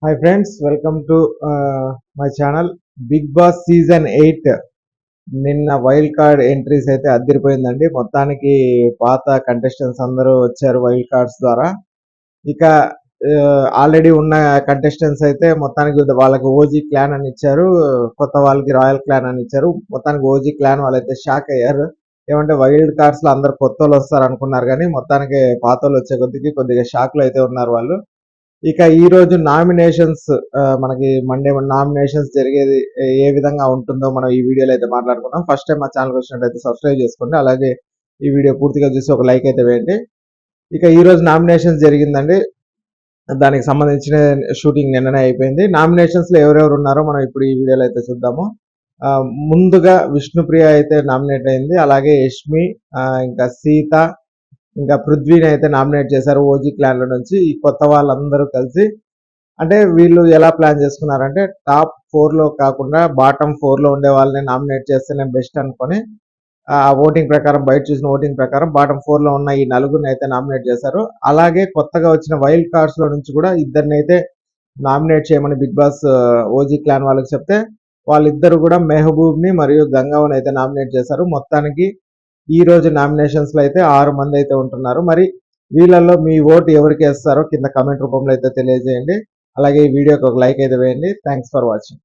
Hi friends, welcome to my channel. Bigg Boss season 8 నిన్న wild card entries అయితే అదిరిపోయిందండి. మొత్తానికి పాత కంటెస్టెంట్స్ అందరూ వచ్చారు వైల్డ్ కార్డ్స్ ద్వారా. ఇక ఆల్రెడీ ఉన్న కంటెస్టెంట్స్ అయితే మొత్తానికి వాళ్ళకి ఓజీ క్లాన్ అని ఇచ్చారు, కొత్త వాళ్ళకి రాయల్ క్లాన్ అని ఇచ్చారు. మొత్తానికి ఓజీ క్లాన్ వాళ్ళైతే షాక్ అయ్యారు. ఏమంటే వైల్డ్ కార్డ్స్ లో అందరు కొత్త వాళ్ళు వస్తారు అనుకున్నారు, కానీ మొత్తానికి పాత వాళ్ళు వచ్చే కొద్దిగా షాక్ లో అయితే ఉన్నారు వాళ్ళు. ఇక ఈ రోజు నామినేషన్స్, మనకి మండే నామినేషన్స్ జరిగేది ఏ విధంగా ఉంటుందో మనం ఈ వీడియోలో అయితే మాట్లాడుకున్నాం. ఫస్ట్ టైం మా ఛానల్ వచ్చినట్టయితే సబ్స్క్రైబ్ చేసుకోండి, అలాగే ఈ వీడియో పూర్తిగా చూసి ఒక లైక్ అయితే వేయండి. ఇక ఈ రోజు నామినేషన్స్ జరిగిందండి, దానికి సంబంధించిన షూటింగ్ నిన్ననే అయిపోయింది. నామినేషన్స్ లో ఎవరెవరు ఉన్నారో మనం ఇప్పుడు ఈ వీడియోలో అయితే చూద్దాము. ముందుగా విష్ణుప్రియ అయితే నామినేట్ అయింది, అలాగే యష్మి, ఇంకా సీత, ఇంకా పృథ్వీని అయితే నామినేట్ చేశారు ఓజీ క్లాన్ లో నుంచి. ఈ కొత్త వాళ్ళందరూ కలిసి, అంటే వీళ్ళు ఎలా ప్లాన్ చేసుకున్నారంటే టాప్ 4 లో కాకుండా బాటమ్ 4 లో ఉండే వాళ్ళని నామినేట్ చేస్తేనే బెస్ట్ అనుకొని, ఆ ఓటింగ్ ప్రకారం, బయట చూసిన ఓటింగ్ ప్రకారం బాటమ్ 4 లో ఉన్న ఈ నలుగురిని అయితే నామినేట్ చేశారు. అలాగే కొత్తగా వచ్చిన వైల్డ్ కార్డ్స్ లో నుంచి కూడా ఇద్దరిని అయితే నామినేట్ చేయమని బిగ్ బాస్ ఓజీ క్లాన్ వాళ్ళకి చెప్తే, వాళ్ళిద్దరు కూడా మెహబూబ్ ని మరియు గంగవ్వని అయితే నామినేట్ చేశారు. మొత్తానికి ఈ రోజు నామినేషన్స్ లో అయితే 6 మంది అయితే ఉంటున్నారు. మరి వీళ్ళల్లో మీ ఓటు ఎవరికి వేస్తారో కింద కమెంట్ రూపంలో అయితే తెలియజేయండి. అలాగే ఈ వీడియోకి ఒక లైక్ అయితే వేయండి. Thanks for watching.